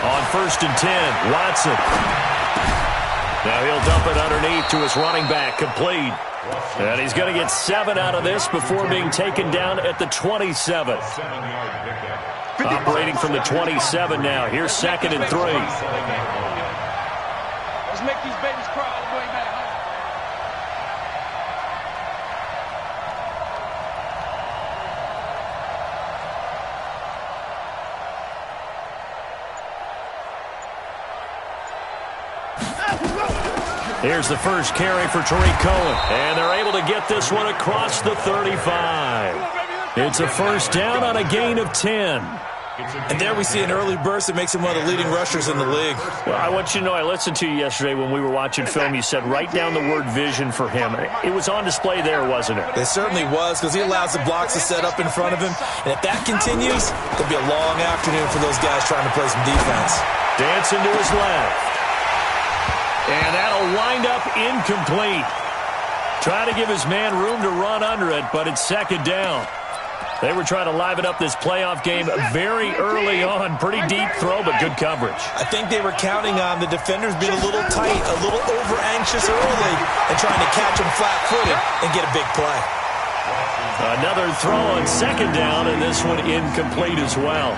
On 1st and 10, Watson. Now he'll dump it underneath to his running back, complete. And he's going to get 7 out of this before being taken down at the 27. Operating from the 27 now. Here's 2nd and 3. Let's make these babies cry all the way back home. Here's the first carry for Tariq Cohen. And they're able to get this one across the 35. It's a first down on a gain of 10. And there we see an early burst that makes him one of the leading rushers in the league. Well, I want you to know, I listened to you yesterday when we were watching film. You said write down the word vision for him. It was on display there, wasn't it? It certainly was, because he allows the blocks to set up in front of him. And if that continues, it'll be a long afternoon for those guys trying to play some defense. Dancing to his left. And that'll wind up incomplete. Try to give his man room to run under it, but it's 2nd down. They were trying to liven up this playoff game very early on. Pretty deep throw, but good coverage. I think they were counting on the defenders being a little tight, a little over-anxious early, and trying to catch them flat-footed and get a big play. Another throw on 2nd down, and this one incomplete as well.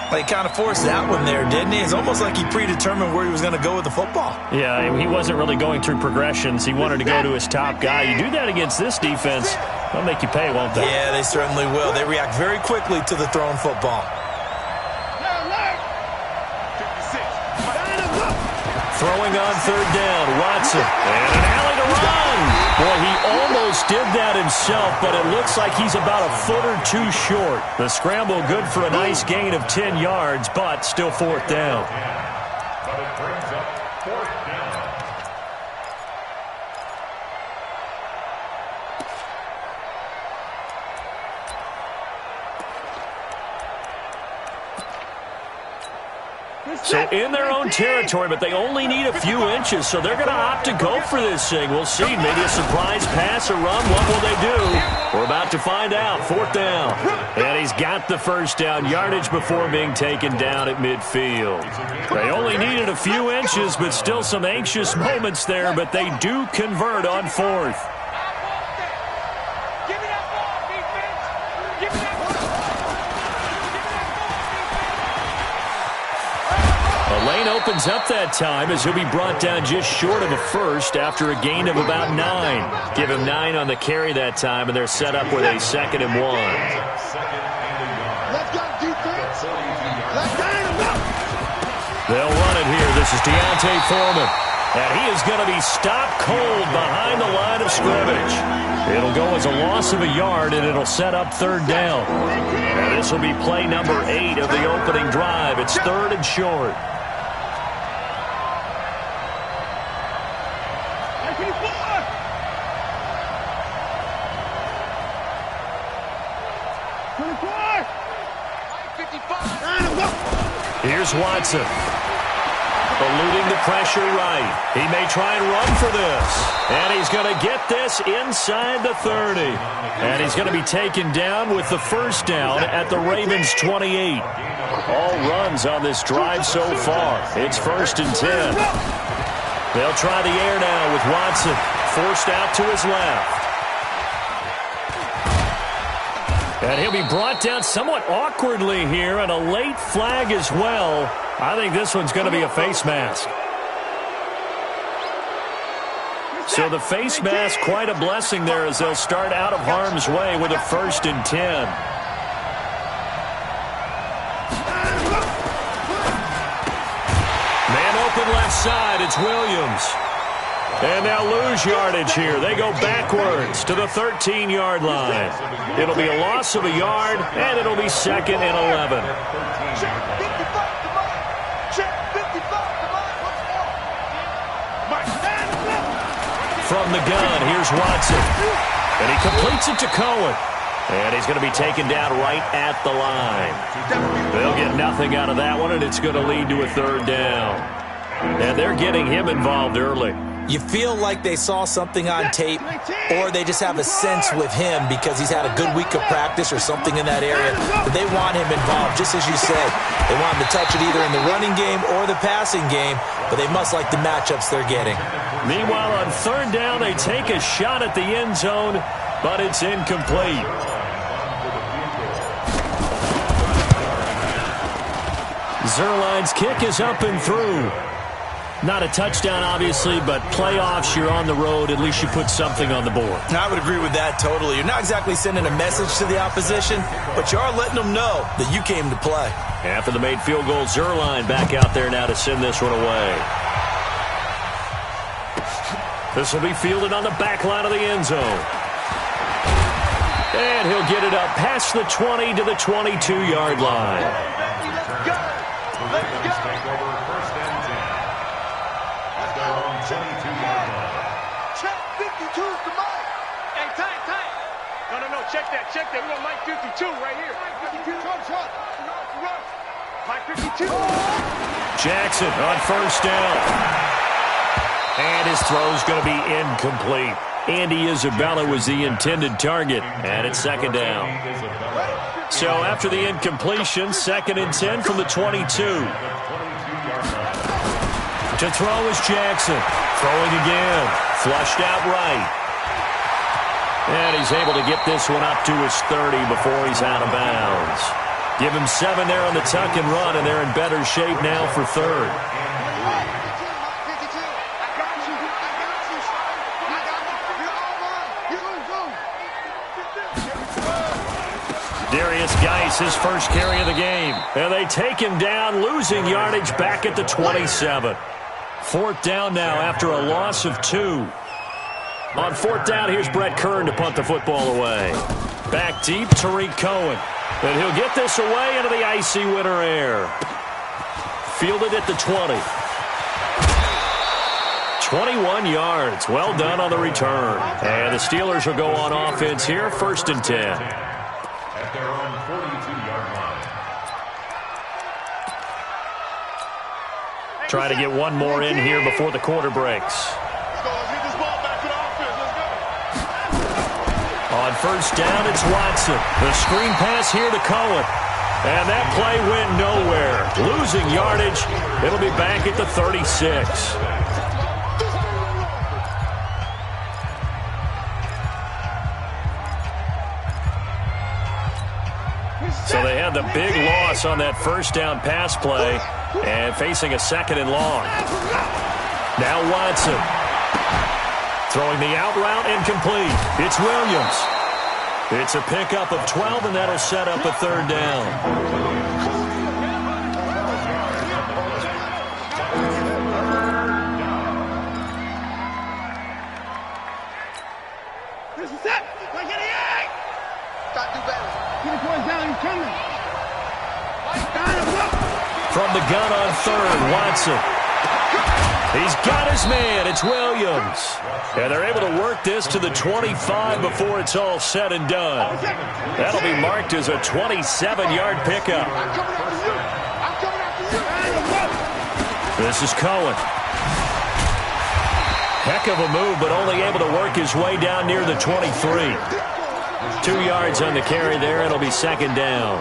Well, he kind of forced that one there, didn't he? It's almost like he predetermined where he was going to go with the football. Yeah, he wasn't really going through progressions. He wanted to go to his top guy. You do that against this defense, they'll make you pay, won't they? Yeah, they certainly will. They react very quickly to the thrown football. Throwing on 3rd down, Watson. And an alley to run. Boy, he almost did that himself, but it looks like he's about a foot or 2 short. The scramble good for a nice gain of 10 yards, but still 4th down. So in their own territory, but they only need a few inches, so they're going to opt to go for this thing. We'll see. Maybe a surprise pass or run. What will they do? We're about to find out. 4th down. And he's got the first down yardage before being taken down at midfield. They only needed a few inches, but still some anxious moments there, but they do convert on 4th. Lane opens up that time as he'll be brought down just short of a first after a gain of about 9. Give him 9 on the carry that time, and they're set up with a 2nd and 1. They'll run it here. This is Deontay Foreman. And he is going to be stopped cold behind the line of scrimmage. It'll go as a loss of a yard, and it'll set up 3rd down. And this will be play number 8 of the opening drive. It's 3rd and short. Here's Watson. Eluding the pressure right. He may try and run for this. And he's going to get this inside the 30. And he's going to be taken down with the first down at the Ravens' 28. All runs on this drive so far. It's 1st and 10. They'll try the air now with Watson. Forced out to his left. And he'll be brought down somewhat awkwardly here, and a late flag as well. I think this one's going to be a face mask. So the face mask, quite a blessing there as they'll start out of harm's way with a 1st and 10. Man open left side, it's Williams. And they'll lose yardage here. They go backwards to the 13-yard line. It'll be a loss of a yard, and it'll be 2nd and 11. From the gun, here's Watson. And he completes it to Cohen. And he's going to be taken down right at the line. They'll get nothing out of that one, and it's going to lead to a 3rd down. And they're getting him involved early. You feel like they saw something on tape, or they just have a sense with him because he's had a good week of practice or something in that area that they want him involved, just as you said. They want him to touch it either in the running game or the passing game, but they must like the matchups they're getting. Meanwhile, on third down, they take a shot at the end zone, but it's incomplete. Zerline's kick is up and through. Not a touchdown, obviously, but playoffs, you're on the road. At least you put something on the board. I would agree with that totally. You're not exactly sending a message to the opposition, but you are letting them know that you came to play. After the made field goal, Zerline back out there now to send this one away. This will be fielded on the back line of the end zone. And he'll get it up past the 20 to the 22-yard line. Check 52's the mic. Hey, time. No, check that. We're on mic 52 right here. 52, run. Mic 52. Jackson on first down. And his throw's going to be incomplete. Andy Isabella was the intended target, and it's second down. So after the incompletion, 2nd and 10 from the 22. To throw is Jackson. Throwing again. Flushed out right. And he's able to get this one up to his 30 before he's out of bounds. Give him 7 there on the tuck and run, and they're in better shape now for third. Darius Geis, his first carry of the game. And they take him down, losing yardage back at the 27. 4th down now after a loss of 2. On 4th down, here's Brett Kern to punt the football away. Back deep, Tariq Cohen. And he'll get this away into the icy winter air. Fielded at the 20. 21 yards. Well done on the return. And the Steelers will go on offense here, 1st and 10. At their own 42-yard line. Try to get one more in here before the quarter breaks. On first down, it's Watson. The screen pass here to Cohen. And that play went nowhere. Losing yardage. It'll be back at the 36. So they had the big loss on that first down pass play and facing a 2nd and long. Now Watson. Throwing the out route incomplete. It's Williams. It's a pickup of 12, and that'll set up a 3rd down. This is it. Like any egg. Got to do better. Get the boys down. He's coming. From the gun on 3rd, Watson. He's got his man. It's Williams. And they're able to work this to the 25 before it's all said and done. That'll be marked as a 27-yard pickup. This is Cohen. Heck of a move, but only able to work his way down near the 23. 2 yards on the carry there. It'll be 2nd down.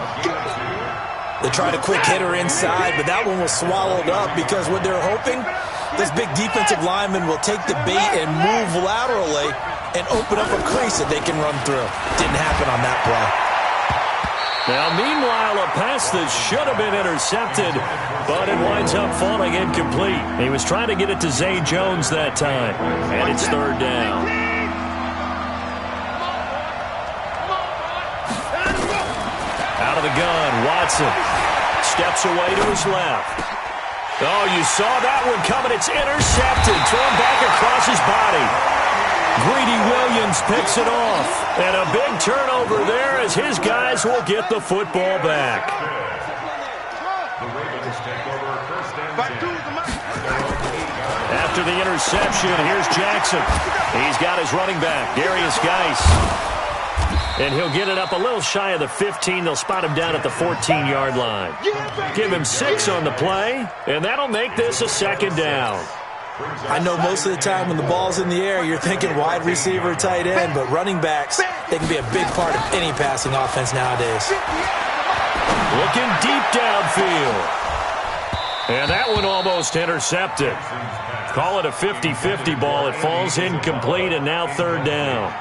They tried a quick hitter inside, but that one was swallowed up because what they're hoping, this big defensive lineman will take the bait and move laterally and open up a crease that they can run through. Didn't happen on that play. Now, meanwhile, a pass that should have been intercepted, but it winds up falling incomplete. He was trying to get it to Zay Jones that time, and it's 3rd down. Out of the gun, Watson steps away to his left. Oh, you saw that one coming. It's intercepted. Thrown back across his body. Greedy Williams picks it off. And a big turnover there as his guys will get the football back. The Ravens take over 1st and 10. After the interception, here's Jackson. He's got his running back, Darius Geis. And he'll get it up a little shy of the 15. They'll spot him down at the 14-yard line. Give him 6 on the play, and that'll make this a 2nd down. I know most of the time when the ball's in the air, you're thinking wide receiver, tight end, but running backs, they can be a big part of any passing offense nowadays. Looking deep downfield. And that one almost intercepted. Call it a 50-50 ball. It falls incomplete, and now third down.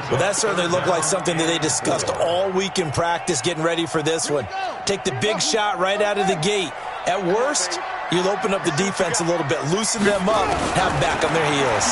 Well, that certainly looked like something that they discussed all week in practice getting ready for this one. Take the big shot right out of the gate. At worst, you'll open up the defense a little bit, loosen them up, have them back on their heels.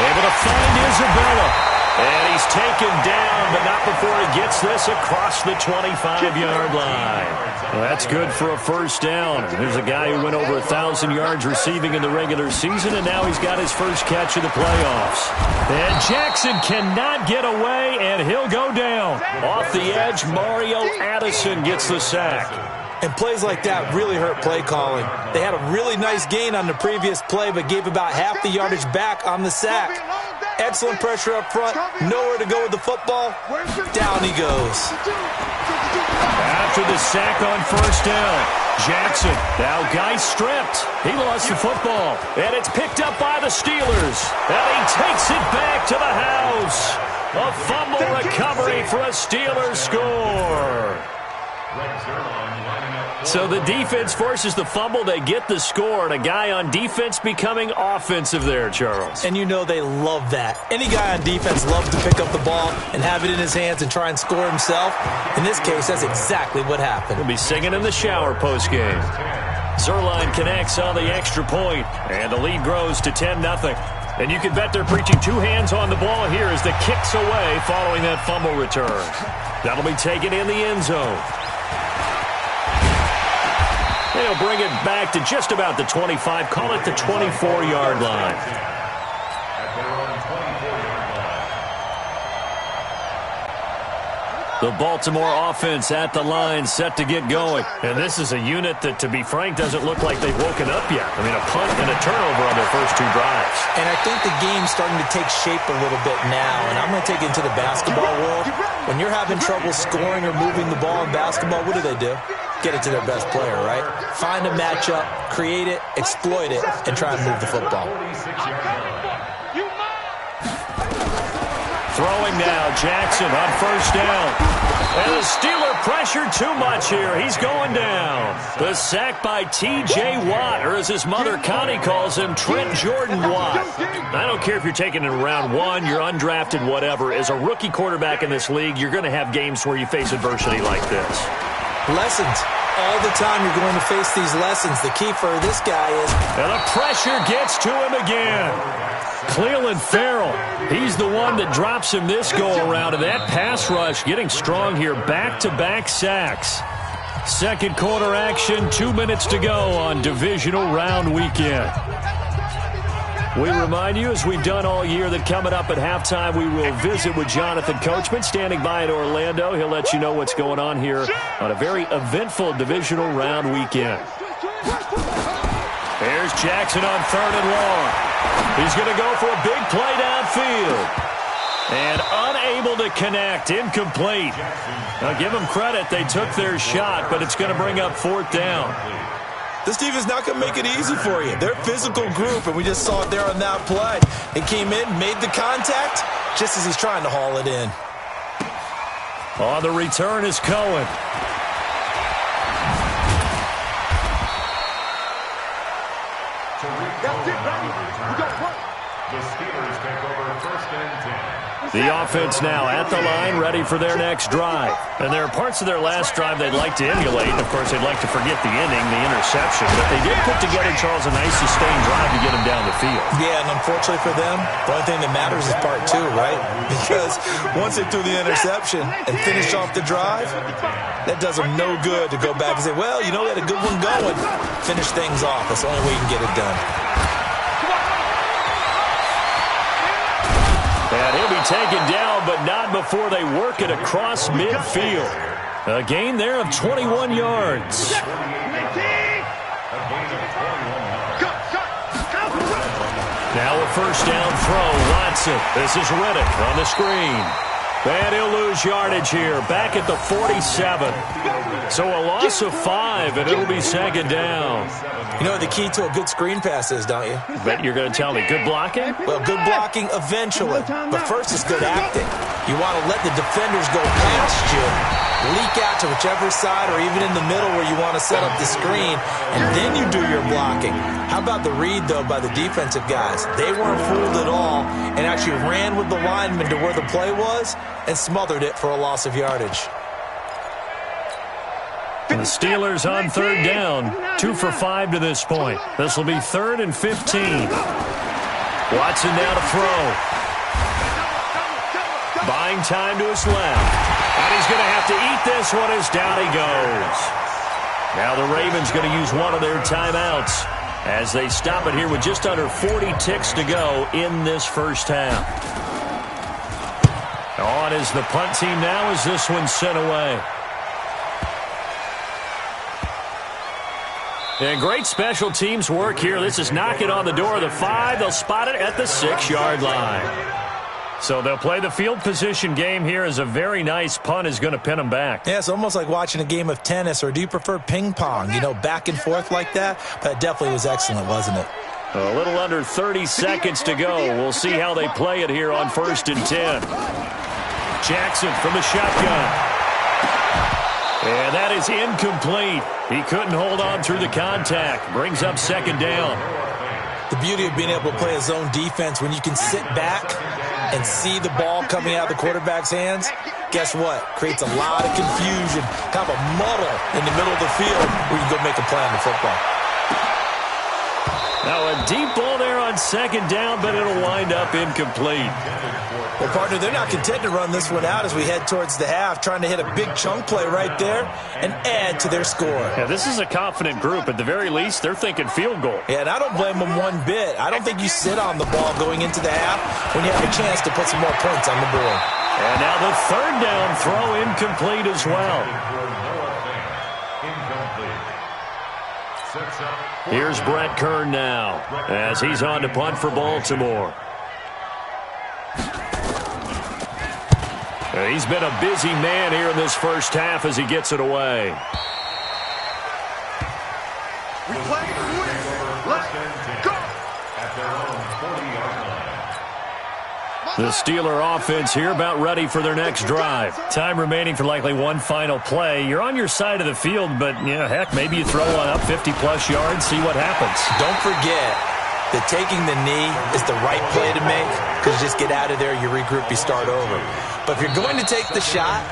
Able to find Isabella. And he's taken down, but not before he gets this across the 25-yard line. Well, that's good for a first down. There's a guy who went over 1,000 yards receiving in the regular season, and now he's got his first catch of the playoffs. And Jackson cannot get away, and he'll go down. Off the edge, Mario Addison gets the sack. And plays like that really hurt play calling. They had a really nice gain on the previous play, but gave about half the yardage back on the sack. Excellent pressure up front, nowhere to go with the football. Down he goes. After the sack on first down, Jackson, now guy stripped. He lost the football, and it's picked up by the Steelers. And he takes it back to the house. A fumble recovery for a Steelers score. So the defense forces the fumble. They get the score, and a guy on defense becoming offensive there, Charles. And you know they love that. Any guy on defense loves to pick up the ball and have it in his hands and try and score himself. In this case, that's exactly what happened. He'll be singing in the shower postgame. Zerline connects on the extra point, and the lead grows to 10-0. And you can bet they're preaching two hands on the ball here as the kick's away following that fumble return. That'll be taken in the end zone. They'll bring it back to just about the 25, call it the 24-yard line. The Baltimore offense at the line, set to get going. And this is a unit that, to be frank, doesn't look like they've woken up yet. I mean, a punt and a turnover on their first two drives. And I think the game's starting to take shape a little bit now. And I'm going to take it into the basketball world. When you're having trouble scoring or moving the ball in basketball, what do? Get it to their best player, right? Find a matchup, create it, exploit it, and try and move the football. Throwing now, Jackson on first down. And the Steeler pressure too much here. He's going down. The sack by T.J. Watt, or as his mother Connie calls him, Trent Jordan Watt. I don't care if you're taking it in round one, you're undrafted, whatever. As a rookie quarterback in this league, you're going to have games where you face adversity like this. Lessons. All the time you're going to face these lessons. The key for this guy is... And the pressure gets to him again. Cleveland Farrell, he's the one that drops him this go-around. And that pass rush getting strong here. Back-to-back sacks. Second quarter action, 2 minutes to go on divisional round weekend. We remind you, as we've done all year, that coming up at halftime, we will visit with Jonathan Coachman, standing by in Orlando. He'll let you know what's going on here on a very eventful divisional round weekend. There's Jackson on third and long. He's going to go for a big play downfield. And unable to connect, incomplete. Now, give them credit. They took their shot, but it's going to bring up fourth down. This defense is not going to make it easy for you. They're a physical group, and we just saw it there on that play. It came in, made the contact, just as he's trying to haul it in. On the return is Cohen. The Steelers take over first and 10. The offense now at the line, ready for their next drive. And there are parts of their last drive they'd like to emulate. And, of course, they'd like to forget the inning, the interception. But they did put together, Charles, a nice sustained drive to get them down the field. Yeah, and unfortunately for them, the only thing that matters is part two, right? Because once they threw the interception and finished off the drive, that does them no good to go back and say, well, you know, we had a good one going. Finish things off. That's the only way you can get it done. And he'll be taken down, but not before they work it across midfield. A gain there of 21 yards. Now a first down throw. Watson. This is Riddick on the screen. And he'll lose yardage here, back at the 47. So a loss of 5, and it'll be second down. You know what the key to a good screen pass is, don't you? Bet you're going to tell me. Good blocking? Well, good blocking eventually. But first is good acting. You want to let the defenders go past you, leak out to whichever side or even in the middle where you want to set up the screen, and then you do your blocking. How about the read, though, by the defensive guys? They weren't fooled at all and actually ran with the lineman to where the play was and smothered it for a loss of yardage. The Steelers on third down, 2 for 5 to this point. This will be 3rd and 15. Watson now to throw. Buying time to his left. And he's going to have to eat this one as down he goes. Now the Ravens going to use one of their timeouts as they stop it here with just under 40 ticks to go in this first half. On is the punt team now as this one's sent away. And great special teams work here. This is knocking on the door of the 5. They'll spot it at the 6-yard line. So they'll play the field position game here as a very nice punt is going to pin them back. Yeah, it's almost like watching a game of tennis, or do you prefer ping pong? You know, back and forth like that? But it definitely was excellent, wasn't it? A little under 30 seconds to go. We'll see how they play it here on 1st and 10. Jackson from the shotgun. And that is incomplete. He couldn't hold on through the contact. Brings up second down. The beauty of being able to play a zone defense when you can sit back and see the ball coming out of the quarterback's hands, guess what? Creates a lot of confusion, kind of a muddle in the middle of the field where you can go make a play on the football. Now a deep ball there on second down, but it'll wind up incomplete. Well, partner, they're not content to run this one out as we head towards the half, trying to hit a big chunk play right there and add to their score. Yeah, this is a confident group. At the very least, they're thinking field goal. Yeah, and I don't blame them one bit. I don't think you sit on the ball going into the half when you have a chance to put some more points on the board. And now the third down throw incomplete as well. Here's Brett Kern now as he's on to punt for Baltimore. He's been a busy man here in this first half as he gets it away. We play to win. Let's go. The Steeler offense here about ready for their next drive. Time remaining for likely one final play. You're on your side of the field, but, you know, heck, maybe you throw one up 50-plus yards, see what happens. Don't forget that taking the knee is the right play to make, because you just get out of there, you regroup, you start over. But if you're going to take the shot,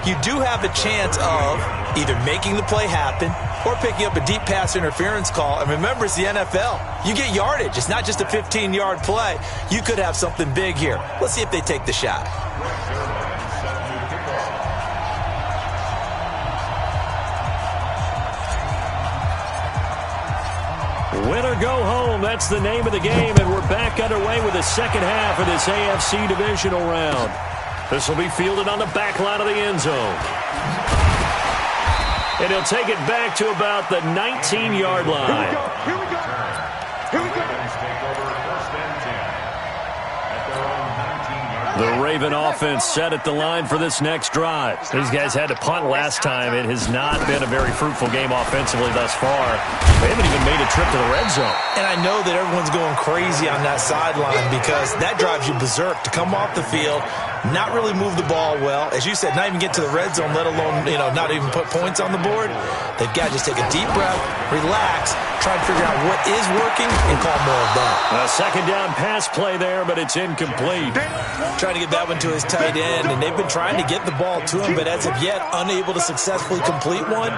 you do have a chance of either making the play happen or picking up a deep pass interference call. And remember, it's the NFL. You get yardage. It's not just a 15-yard play. You could have something big here. Let's see if they take the shot. Win or go home, that's the name of the game, and we're back underway with the second half of this AFC divisional round. This will be fielded on the back line of the end zone. And he'll take it back to about the 19-yard line. Here we go. Here we go. The Raven offense set at the line for this next drive. These guys had to punt last time. It has not been a very fruitful game offensively thus far. They haven't even made a trip to the red zone. And I know that everyone's going crazy on that sideline because that drives you berserk to come off the field, not really move the ball well. As you said, not even get to the red zone, let alone, not even put points on the board. They've got to just take a deep breath, relax, try and figure out what is working and call more of that. A second down pass play there, but it's incomplete. Trying to get that one to his tight end, and they've been trying to get the ball to him, but as of yet, unable to successfully complete one.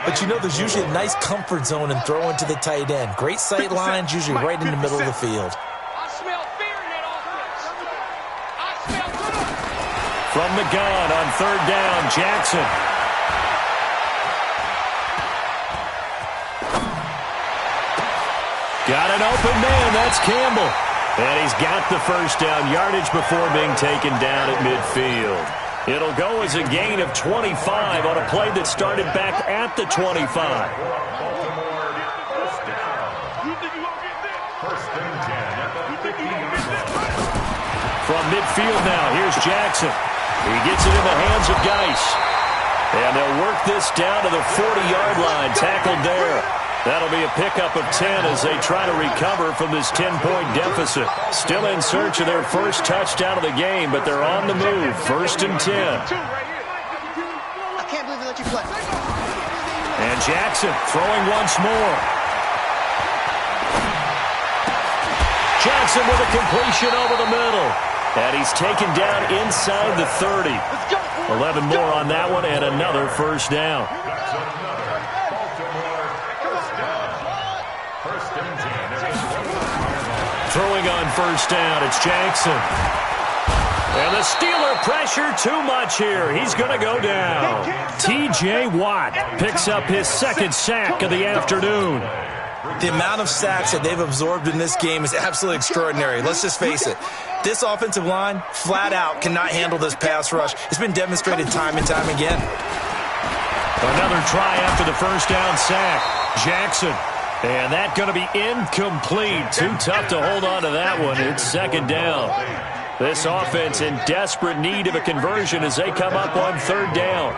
But there's usually a nice comfort zone in throwing to the tight end. Great sight lines, usually right in the middle of the field. From the gun on third down, Jackson. Got an open man, that's Campbell. And he's got the first down yardage before being taken down at midfield. It'll go as a gain of 25 on a play that started back at the 25. From midfield now, here's Jackson. He gets it in the hands of Geis. And they'll work this down to the 40-yard line, tackled there. That'll be a pickup of 10 as they try to recover from this 10-point deficit. Still in search of their first touchdown of the game, but they're on the move. 1st and 10. I can't believe they let you play. And Jackson throwing once more. Jackson with a completion over the middle. And he's taken down inside the 30. 11 more on that one and another first down. Throwing on first down, it's Jackson. And the Steeler pressure too much here. He's going to go down. T.J. Watt picks up his second sack of the afternoon. The amount of sacks that they've absorbed in this game is absolutely extraordinary. Let's just face it. This offensive line, flat out, cannot handle this pass rush. It's been demonstrated time and time again. Another try after the first down sack. Jackson. And that's going to be incomplete. Too tough to hold on to that one. It's second down. This offense in desperate need of a conversion as they come up on third down.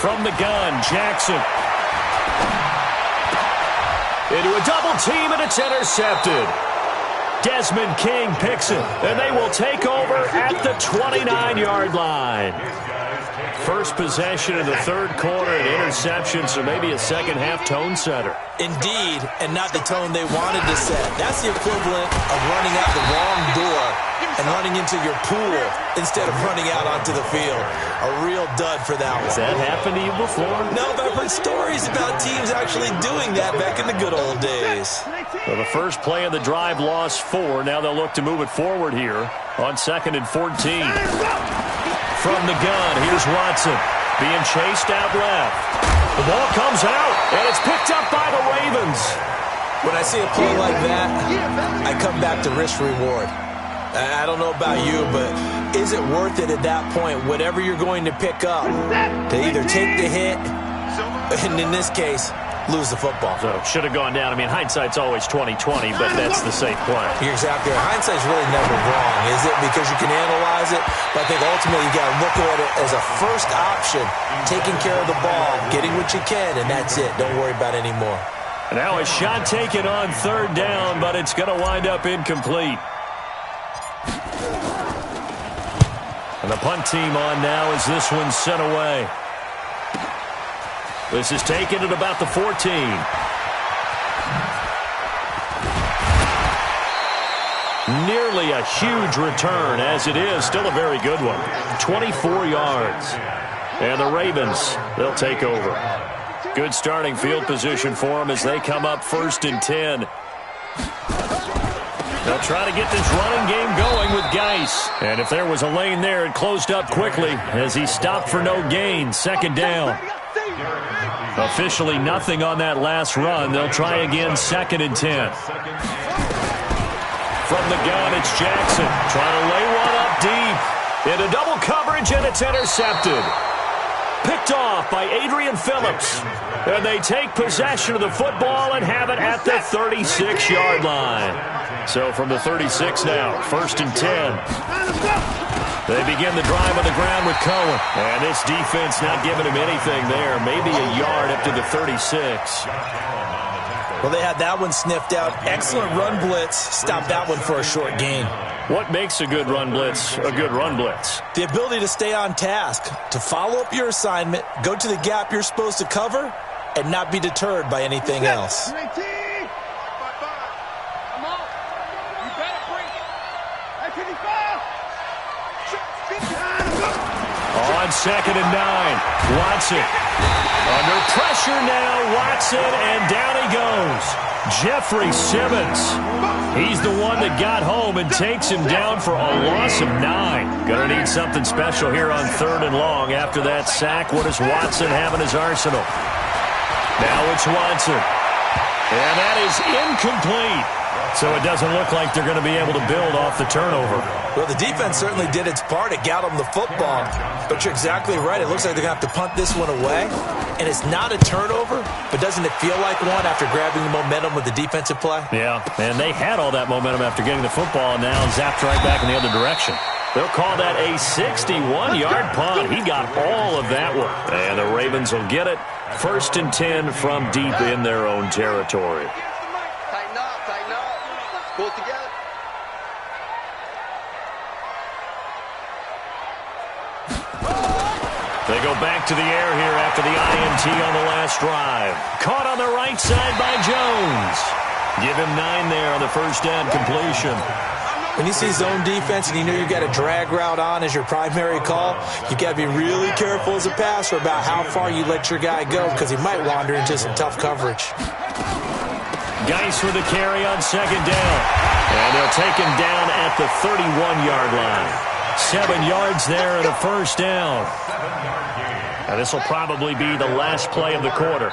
From the gun, Jackson. Into a double team, and it's intercepted. Desmond King picks it, and they will take over at the 29-yard line. First possession of the third quarter, an interception, so maybe a second-half tone setter. Indeed, and not the tone they wanted to set. That's the equivalent of running out the wrong door and running into your pool instead of running out onto the field. A real dud for that one. Has that happened to you before? No, but I've heard stories about teams actually doing that back in the good old days. Well, the first play of the drive lost 4. Now they'll look to move it forward here on 2nd and 14. From the gun, here's Watson being chased out left. The ball comes out, and it's picked up by the Ravens. When I see a play like that, I come back to risk-reward. I don't know about you, but is it worth it at that point, whatever you're going to pick up, to either take the hit, and in this case, lose the football? So should have gone down. I mean, hindsight's always 20/20, but that's the safe play. You're exactly right. Hindsight's really never wrong, is it? Because you can analyze it, but I think ultimately you got to look at it as a first option, taking care of the ball, getting what you can, and that's it. Don't worry about it anymore. And now a shot taken on third down, but it's going to wind up incomplete. And the punt team on now as this one's sent away. This is taken at about the 14. Nearly a huge return, as it is. Still a very good one. 24 yards. And the Ravens, they'll take over. Good starting field position for them as they come up 1st and 10. They'll try to get this running game going with Geis. And if there was a lane there, it closed up quickly as he stopped for no gain. 2nd down. Officially nothing on that last run. They'll try again 2nd and 10. From the gun, it's Jackson trying to lay one up deep. Into double coverage, and it's intercepted. Picked off by Adrian Phillips. And they take possession of the football and have it at the 36-yard line. So from the 36 now, 1st and 10. They begin the drive on the ground with Cohen. And this defense not giving him anything there. Maybe a yard up to the 36. Well, they had that one sniffed out. Excellent run blitz. Stopped that one for a short gain. What makes a good run blitz a good run blitz? The ability to stay on task, to follow up your assignment, go to the gap you're supposed to cover, and not be deterred by anything else. On 2nd and 9, Watson. Under pressure now, Watson, and down he goes. Jeffrey Simmons. He's the one that got home and takes him down for a loss of 9. Gonna need something special here on 3rd and long. After that sack, what does Watson have in his arsenal? Now it's Watson. And that is incomplete. So it doesn't look like they're going to be able to build off the turnover. Well, the defense certainly did its part. It got them the football. But you're exactly right. It looks like they're going to have to punt this one away. And it's not a turnover, but doesn't it feel like one after grabbing the momentum with the defensive play? Yeah, and they had all that momentum after getting the football, and now zapped right back in the other direction. They'll call that a 61-yard punt. He got all of that one. And the Ravens will get it. 1st and 10 from deep in their own territory. Tighten up, tighten up. Pull it together. They go back to the air here after the INT on the last drive. Caught on the right side by Jones. Give him 9 there on the first down completion. When you see zone defense and you know you got a drag route on as your primary call, you got to be really careful as a passer about how far you let your guy go because he might wander into some tough coverage. Geis with the carry on 2nd down. And they'll take him down at the 31-yard line. 7 yards there and a first down. And this will probably be the last play of the quarter.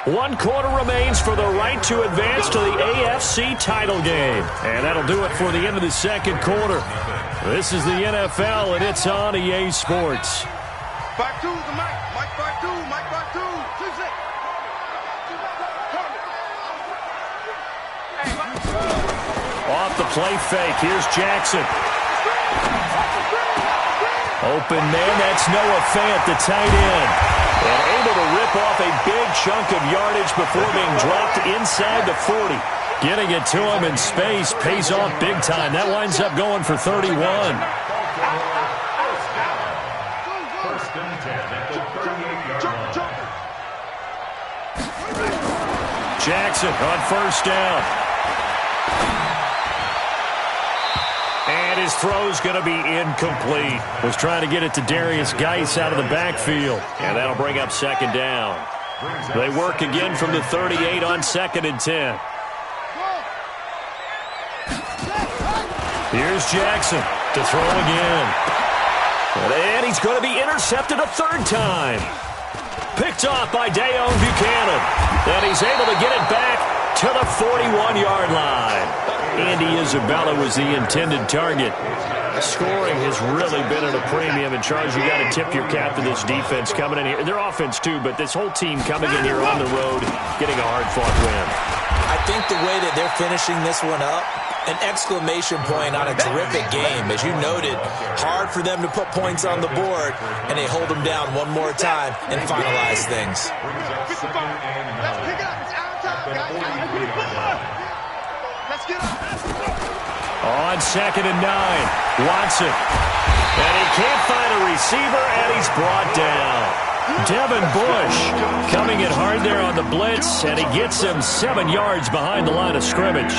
1 quarter remains for the right to advance to the AFC title game. And that'll do it for the end of the 2nd quarter. This is the NFL, and it's on EA Sports. Back to the Mike. Mike back to. Mike back to. Off the play fake. Here's Jackson. Open man, that's Noah Fant, the tight end. And able to rip off a big chunk of yardage before being dropped inside the 40. Getting it to him in space pays off big time. That winds up going for 31. First and 10 at the 38-yard line. Jackson on first down. And his throw's going to be incomplete. Was trying to get it to Darius Geis out of the backfield. And that'll bring up 2nd down. They work again from the 38 on 2nd and 10. Here's Jackson to throw again. And he's going to be intercepted a 3rd time. Picked off by Dayon Buchanan. And he's able to get it back to the 41-yard line. Andy Isabella was the intended target. Scoring has really been at a premium. And, Charles, you got to tip your cap to this defense coming in here. Their offense, too, but this whole team coming in here on the road, getting a hard-fought win. I think the way that they're finishing this one up, an exclamation point on a terrific game. As you noted, hard for them to put points on the board, and they hold them down one more time and finalize things. Let's pick it up. It's our time, guys. Let's get up. On 2nd and 9, Watson. And he can't find a receiver, and he's brought down. Devin Bush coming in hard there on the blitz, and he gets him 7 yards behind the line of scrimmage.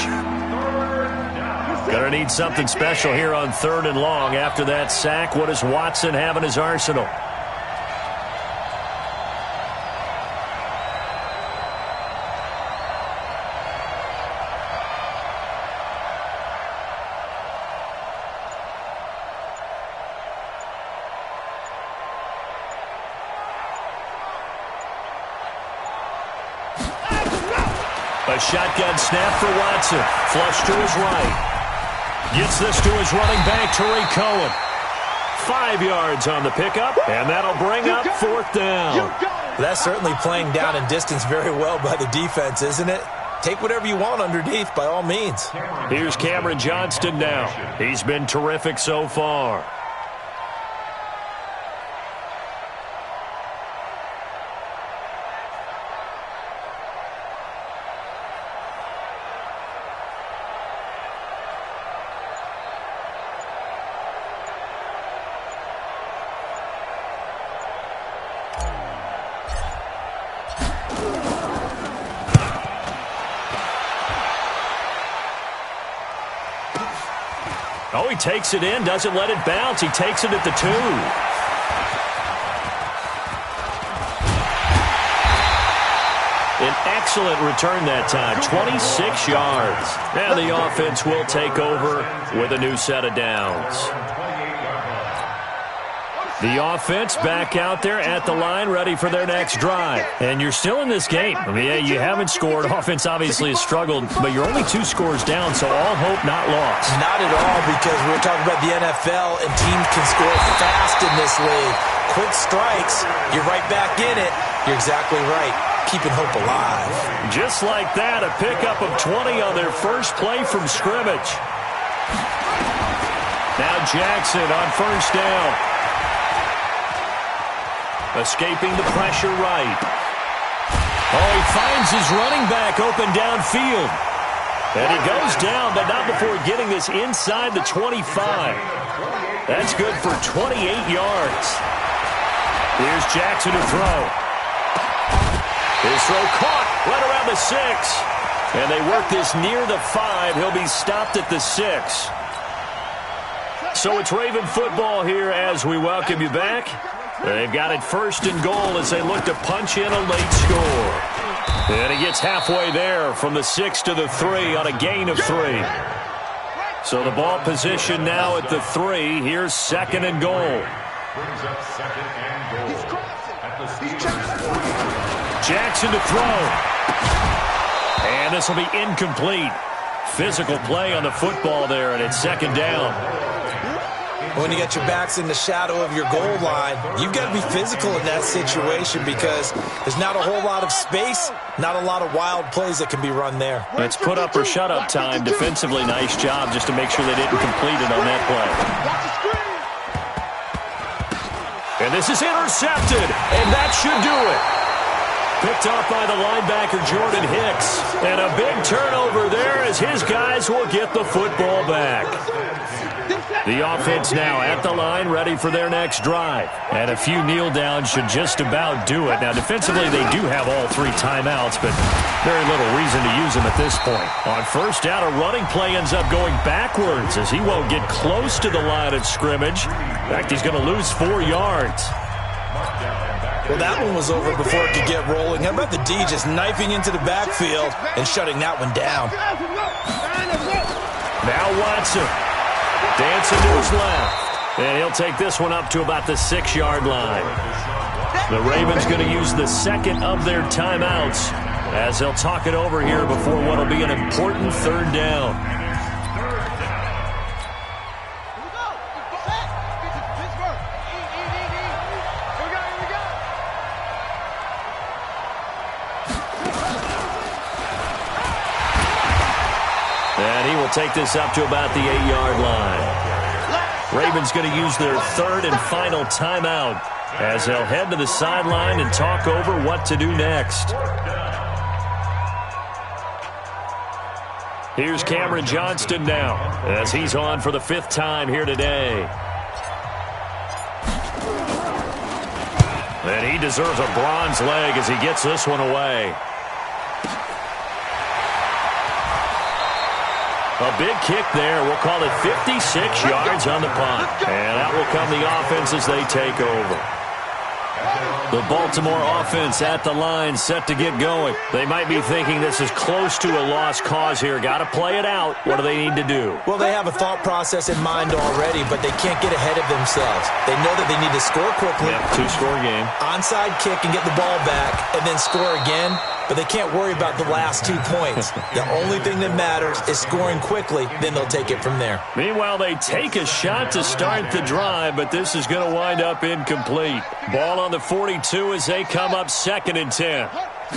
Gonna need something special here on 3rd and long. After that sack, what does Watson have in his arsenal? A shotgun snap for Watson. Flush to his right. Gets this to his running back, Tariq Cohen. 5 yards on the pickup, and that'll bring up 4th down. That's certainly playing down and distance very well by the defense, isn't it? Take whatever you want underneath, by all means. Here's Cameron Johnston now. He's been terrific so far. Oh, he takes it in, doesn't let it bounce. He takes it at the 2. An excellent return that time, 26 yards. And the offense will take over with a new set of downs. The offense back out there at the line, ready for their next drive. And you're still in this game. I mean, yeah, you haven't scored. Offense obviously has struggled, but you're only 2 scores down, so all hope not lost. Not at all, because we're talking about the NFL, and teams can score fast in this league. Quick strikes, you're right back in it. You're exactly right. Keeping hope alive. Just like that, a pickup of 20 on their first play from scrimmage. Now Jackson on first down. Escaping the pressure right. Oh, he finds his running back open downfield. And he goes down, but not before getting this inside the 25. That's good for 28 yards. Here's Jackson to throw. His throw caught right around the 6. And they work this near the 5. He'll be stopped at the 6. So it's Raven football here as we welcome you back. They've got it first and goal as they look to punch in a late score. And he gets halfway there from the 6 to the 3 on a gain of 3. So the ball position now at the 3. Here's second and goal. Brings up second and goal. At the Jackson to throw. And this will be incomplete. Physical play on the football there, and it's second down. When you get your backs in the shadow of your goal line, you've got to be physical in that situation because there's not a whole lot of space, not a lot of wild plays that can be run there. It's put up or shut up time. Defensively, nice job just to make sure they didn't complete it on that play. And this is intercepted, and that should do it. Picked off by the linebacker, Jordan Hicks. And a big turnover there as his guys will get the football back. The offense now at the line, ready for their next drive. And a few kneel downs should just about do it. Now, defensively, they do have all 3 timeouts, but very little reason to use them at this point. On first down, a running play ends up going backwards as he won't get close to the line of scrimmage. In fact, he's going to lose 4 yards. Well, that one was over before it could get rolling. How about the D just knifing into the backfield and shutting that one down? Now Watson. Dancing to his left. And he'll take this one up to about the 6-yard line. The Ravens going to use the second of their timeouts as they'll talk it over here before what will be an important third down. And he will take this up to about the 8-yard line. Ravens going to use their third and final timeout as they'll head to the sideline and talk over what to do next. Here's Cameron Johnston now as he's on for the 5th time here today. And he deserves a bronze leg as he gets this one away. A big kick there. We'll call it 56 yards on the punt. And out will come the offense as they take over. The Baltimore offense at the line, set to get going. They might be thinking this is close to a lost cause here. Got to play it out. What do they need to do? Well, they have a thought process in mind already, but they can't get ahead of themselves. They know that they need to score quickly. Yep, 2-score game. Onside kick and get the ball back, and then score again. But they can't worry about the last 2 points. The only thing that matters is scoring quickly, then they'll take it from there. Meanwhile, they take a shot to start the drive, but this is going to wind up incomplete. Ball on the 42 as they come up 2nd and 10. Throwing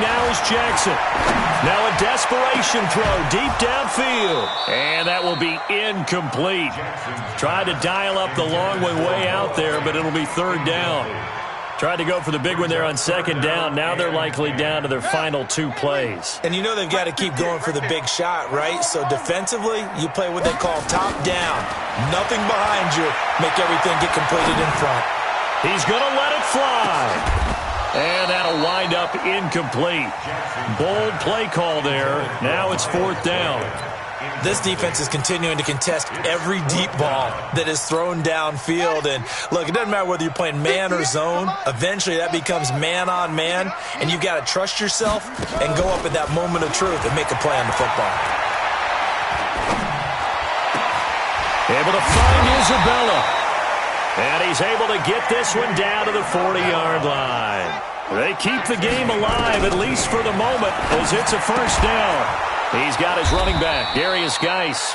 now is Jackson. Now a desperation throw deep downfield. And that will be incomplete. Tried to dial up the long way out there, but it'll be 3rd down. Tried to go for the big one there on 2nd down. Now they're likely down to their final 2 plays. And you know they've got to keep going for the big shot, right? So defensively, you play what they call top down. Nothing behind you. Make everything get completed in front. He's going to let it fly. And that'll wind up incomplete. Bold play call there. Now it's 4th down. This defense is continuing to contest every deep ball that is thrown downfield. And, look, it doesn't matter whether you're playing man or zone. Eventually, that becomes man-on-man, and you've got to trust yourself and go up at that moment of truth and make a play on the football. Able to find Isabella. And he's able to get this one down to the 40-yard line. They keep the game alive, at least for the moment, as it's a first down. He's got his running back, Darius Geis.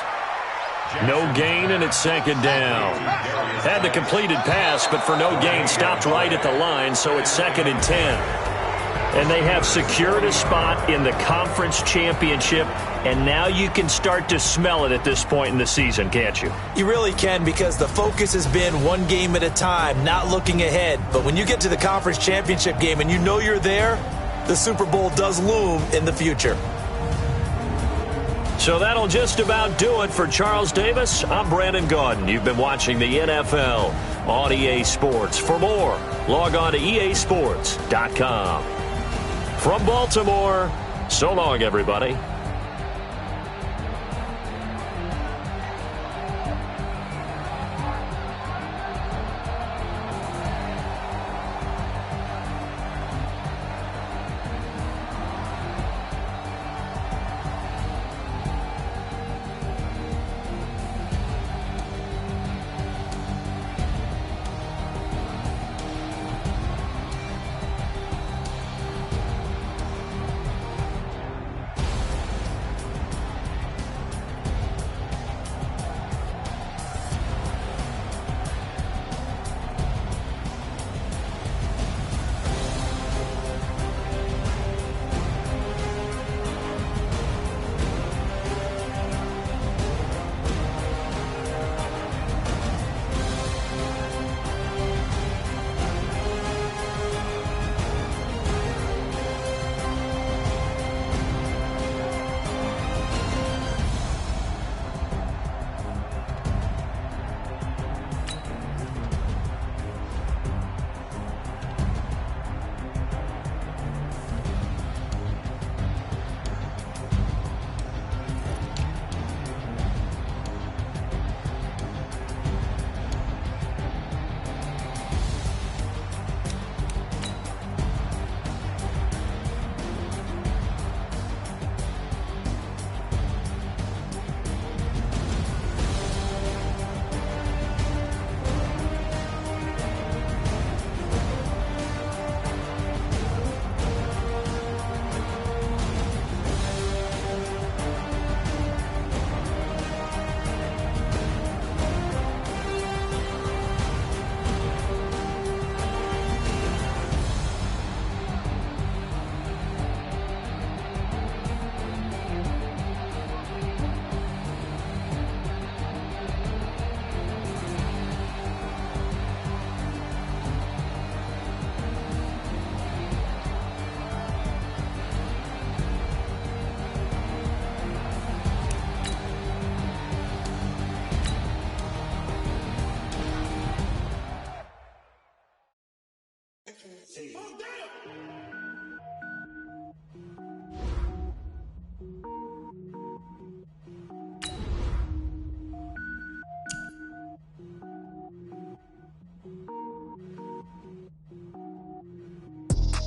No gain, and it's second down. Had the completed pass, but for no gain, stopped right at the line, so it's 2nd and 10. And they have secured a spot in the conference championship, and now you can start to smell it at this point in the season, can't you? You really can, because the focus has been one game at a time, not looking ahead. But when you get to the conference championship game and you know you're there, the Super Bowl does loom in the future. So that'll just about do it for Charles Davis. I'm Brandon Gaudin. You've been watching the NFL on EA Sports. For more, log on to easports.com. From Baltimore, so long, everybody.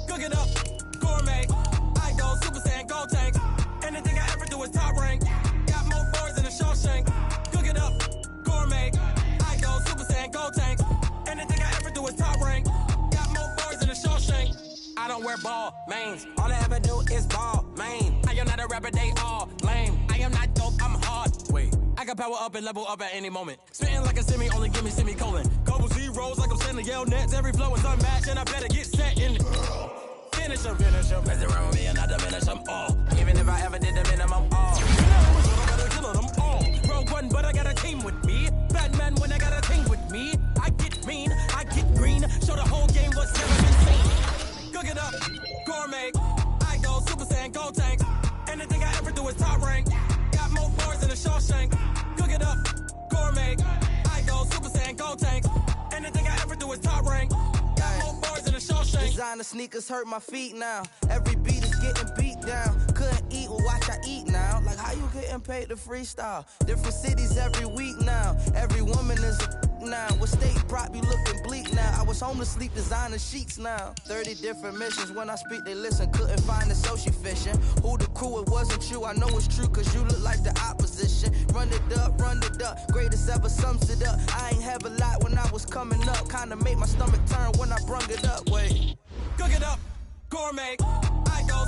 Cook it up, gourmet. I go Super Saiyan, go tank. Anything I ever do is top rank. Got more boards than a Shawshank. Cook it up, gourmet. I go Super Saiyan, go tank. Anything I ever do is top rank. Got more boards than a Shawshank. I don't wear ball mains. All I ever do is ball main. I am not a rapper, they all lame. I am not dope, I'm hard. Wait, I can power up and level up at any moment. Spitting like a semi, only give me semicolon. Couple zeros like I'm sending yell nets. Every flow is unmatched, and I better get set in it. Finish them. Mess around with me and I diminish them all. Even if I ever did the minimum, all. Kill them all. Rogue One, but I got a team with me. Batman when I got a team with me. I get mean, I get green. Show the whole game what's never been seen. Cook it up, gourmet. I go Super Saiyan, go tank. Anything I ever do is top rank. Got more boards than a Shawshank. Cook it up, gourmet. I go Super Saiyan, go tank. Anything I ever do is top rank. Designer sneakers hurt my feet now. Every beat is getting beat down. Couldn't eat, well watch I eat now. Like how you getting paid to freestyle? Different cities every week now. Every woman is a now. With state prop, you looking bleak now. I was homeless, sleep designing sheets now. 30 different missions. When I speak, they listen. Couldn't find the social fishing. Who the crew, it wasn't you. I know it's true, cause you look like the opposition. Run it up, greatest ever sums it up. I ain't have a lot when I was coming up. Kinda made my stomach turn when I brung it up. Wait. Cook it up, gourmet. I go